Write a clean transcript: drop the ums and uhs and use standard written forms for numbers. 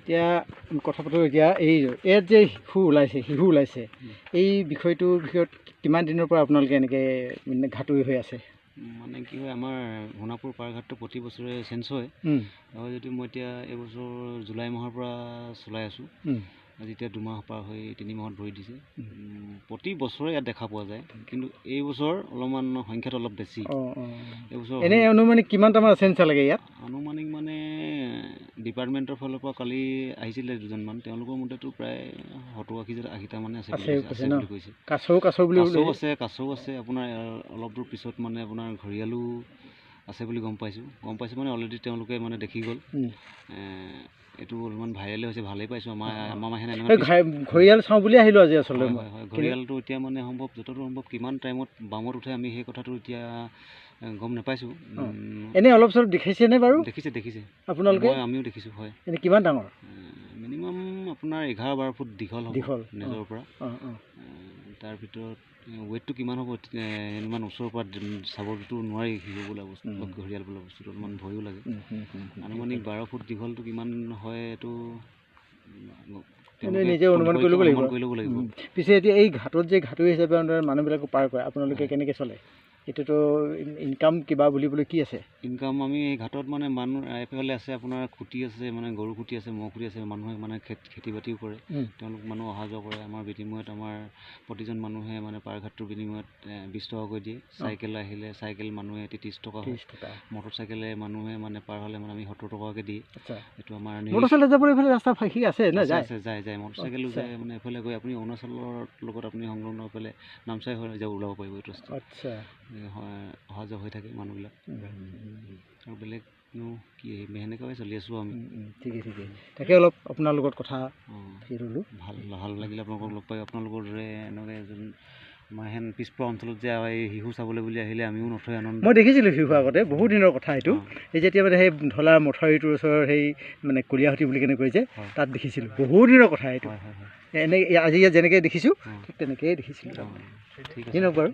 এতিয়া কথা পাতোঁ এতিয়া ইয়াত যে শিশু ওলাইছে এই বিষয়টোৰ বিষয়ত কিমান দিনৰ পৰা আপোনালোকে এনেকৈ মানে ঘাটুৰি হৈ আছে? মানে কি হয়, আমাৰ সোণাপুৰ পাৰঘাটটো প্ৰতি বছৰে চেঞ্জ হয়। আৰু যদি মই এতিয়া এইবছৰ জুলাই মাহৰ পৰা চলাই আছোঁ, যেতিয়া 2 মাহ পাৰ হৈ 3 মাহত ভৰি দিছে। প্ৰতি বছৰে ইয়াত দেখা পোৱা যায়, কিন্তু এইবছৰ অলপমান সংখ্যাটো অলপ বেছি। এইবছৰ এনেই আনুমানিক কিমানটামান চেঞ্জ লাগে ইয়াত? আনুমানিক মানে ডিপাৰ্টমেণ্টৰ ফালৰ পৰা কালি আহিছিলে 2জনমান, তেওঁলোকৰ মতেতো প্ৰায় 70-80টা মানে আছে বুলি কৈছে। কাছও আছে আপোনাৰ অলপ দূৰ পিছত মানে আপোনাৰ ঘৰিয়ালো আছে বুলি গম পাইছোঁ মানে অলৰেডি তেওঁলোকে মানে দেখি গ'ল। এইটো অলপমান ভাইৰেলে হৈছে, ভালেই পাইছোঁ। আমাৰ মাহে ঘৰিয়াল চাওঁ বুলি আহিলোঁ আজি আচলতে। হয়, ঘৰিয়ালটো এতিয়া মানে যতদূৰ সম্ভৱ কিমান টাইমত বামত উঠে আমি সেই কথাটো এতিয়া গম নাপাইছোঁ। এনেই অলপ চলপ দেখিছেনে বাৰু? দেখিছে আপোনালোকে? আমিও দেখিছোঁ। হয়। এনেই কিমান ডাঙৰ? মিনিমাম আপোনাৰ 11-12 ফুট দীঘল নিজৰ পৰা। তাৰ ভিতৰত ৱেইটটো কিমান হ'ব ইমান ওচৰৰ পৰা চাবতো নোৱাৰি। শিশু বোলা বস্তু, ঘৰিয়াল বোলা বস্তুটো অলপমান ভয়ো লাগে। আনুমানিক 12 ফুট দীঘলটো কিমান হয় এইটো নিজে অনুমান কৰিব লাগিব। পিছে এতিয়া এই ঘাটত যে ঘাটুৰি হিচাপে মানুহবিলাকো পাৰ কৰে, আপোনালোকে কেনেকৈ চলে? এইটোতো ইনকাম কিবা বুলিবলৈ কি আছে? ইনকাম আমি এই ঘাটত মানে মানুহ এইফালে আছে, আপোনাৰ খুঁটি আছে, মানে গৰু খুঁটি আছে, ম'হ খুঁটি আছে। মানুহে মানে খেতি বাতিও কৰে, তেওঁলোক মানুহ অহা যোৱা কৰে। আমাৰ বিনিময়ত আমাৰ প্ৰতিজন মানুহে মানে পাৰঘাটটোৰ বিনিময়ত 20 টকাকৈ দিয়ে। চাইকেল আহিলে চাইকেল মানুহে 30 টকা হয়। মটৰ চাইকেলে মানুহে মানে পাৰ হ'লে মানে আমি 70 টকাকৈ দিয়ে। এইটো আমাৰ মটৰ চাইকেল যাবলৈ এইফালে ৰাস্তা ফাঁকি আছে না? যায় মটৰ চাইকেলো যায়। মানে এইফালে গৈ আপুনি অৰুণাচলৰ লগত আপুনি সংলগ্ন হৈ পেলাই নামচাই হৈ ওলাব পাৰিব এইটো ৰাস্তা। অহা যোৱা হৈ থাকে মানুহবিলাক। আৰু বেলেগনো কি, সেনেকুৱাই চলি আছোঁ আমি। ঠিকে তাকে অলপ আপোনাৰ লগত কথা ল'লোঁ। ভাল লাগিলে আপোনালোকক লগ পাই। আপোনালোকৰ দৰে এনেকৈ এজন আমাৰ হেন পিছপৰা অঞ্চলত যে এই শিশু চাবলৈ বুলি আহিলে আমিও নথৈ আনন্দ। মই দেখিছিলোঁ শিশু আগতে, বহুত দিনৰ কথা এইটো। এই যেতিয়া মানে সেই ঢলা মথাউৰিটোৰ ওচৰৰ সেই মানে কলীয়াসুঁতি বুলি কেনে কৈছে, তাত দেখিছিলোঁ। বহুত দিনৰ কথা এইটো। আজি ইয়াত যেনেকৈ দেখিছোঁ ঠিক তেনেকৈয়ে দেখিছিলোঁ। ঠিক আছে বাৰু।